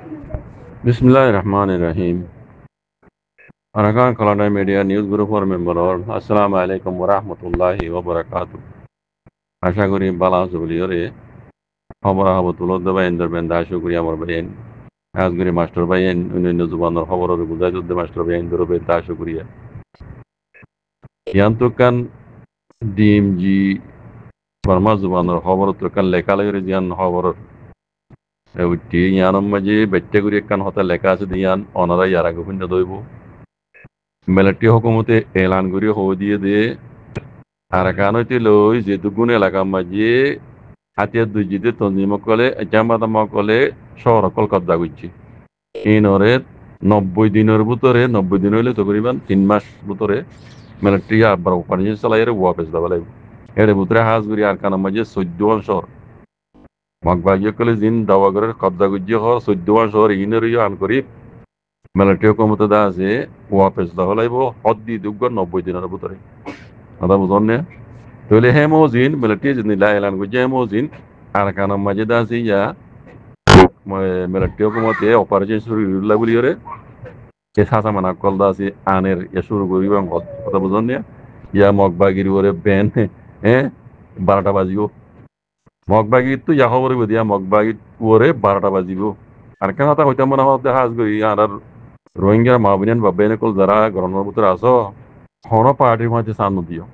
Bismillahirrahmanirrahim. Arakan Kalanda Media News Group for member Assalamu alaikum wa rahmatullahi wa barakatuh. আশা করি বালা আছে বলি ওরে খবর হব তুলো দেবা এন্ডার বেন্দা আশা করি আমার ভাইয়েন আজগরি মাস্টার ভাইয়েন অন্যান্য জুবানের খবর বুঝাই দিতে মাস্টার ভাইয়েন ধরে বেন্দা আশা করি ইয়ান তো কান ডিম জি বর্মা জুবানের খবর তো কান লেখা লাগে জিয়ান খবর উঠি ইয়ানোর মাঝে বেটে করি কান হতা লেখা আছে দিয়ান অনারা ইয়ার আগে শুনে দইব মিলিটারি হুকুমতে এলান করে হো দিয়ে দে আরাকান হইতে লই যে দুগুণ এলাকার মাঝে হাতিয়ার দুই জিতে তঞ্জিমকলে জামাতামকলে শহর অকল কব্জা করছে ইনরে 90 দিনের ভিতরে 90 দিন হইলে তকরিবান 3 মাস ভিতরে মিলিটারি আবার অপারেশন চালাই ওয়াপস দেওয়া লাগবে এর ভিতরে হাজগুড়ি আরকানের মাঝে 14 শহর মগবাগিয়ে কলে জিন দাওয়াগরের কব্জা গুজিয়ে হর 14 শহর ইনের আন করি মিলিটারি হুকুমতে দা আছে ওয়াপস দেওয়া লাগবে হদ দি দুগ্গ 90 দিনের ভিতরে কথা বুঝন নে তাহলে হেমোজিন মিলিটারি যদি এলান করছে হেমোজিন আরকানের মাঝে দা আছে ইয়া মিলিটারি হুকুমতে অপারেশন শুরু ইরুল্লা বলি ওরে এ সাসা মানা কল দা আছে আনের এ শুরু করি এবং কথা বুঝন নে ইয়া মগবাগির ওরে বেন হ্যাঁ 12টা বাজিব মগবাগির তো ইয়া খবর দিয়া মগবাগির ওরে 12টা বাজিব আর কেন তা হইতাম মনে হয় হাজ করি আর রোহিঙ্গা মাহবিনান বাবাইনে কল যারা গরমের ভিতরে আছো হন পার্টির মাঝে সান নদিও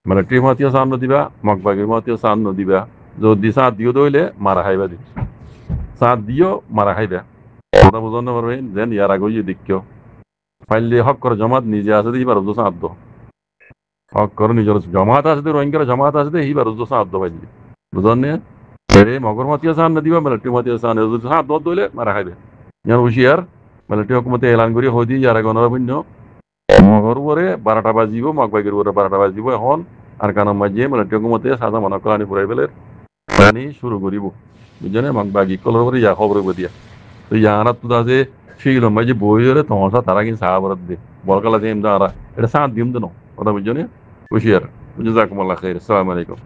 মিলিটারির মাতিও সান নদিবা মগবাগির মাতিও সান নদিবা যদি সাথ দিও দইলে মারা খাইবা দি সাথ দিও মারা খাইবা কথা বুঝন না পারবেন যেন ইয়ার আগে ইয়ে দেখিও ফাইলে হক করে জমাত নিজে আছে দিবার উদ্দেশ্য সাথ দো হক করে নিজের জমাত আছে রোহিঙ্গার জমাত আছে এইবার উদ্দেশ্য সাথ দো পাইলে বুঝন নে মগর মাতিও সান নদিবা মিলিটারি মাতিও সান সাথ দো দইলে মারা খাইবে ইয়ার হুশিয়ার মিলিটারি হুকুমতে এলান করি হই দি ইয়ার আগে অনরবিন্য মগর উপরে 12টা বাজিব মগবাগির উপরে 12টা বাজিব এখন আর কানের মাঝে মিলিটারি হুকুমতে সাদা মনে করানি পুরাই ফেলে পানি শুরু করিব বুঝছেন মগবাগি কলর করে ইয়া খবর দিয়া তো ইয়ারা তো আছে সেই মাঝে বই ধরে তোমার তারা কিন্তু সাহাবরত দে বলকালা যে এমদা এটা সাথ দিম দেন কথা বুঝছো হুশিয়ার জাজাকুমুল্লাহ খাইর আসসালামু আলাইকুম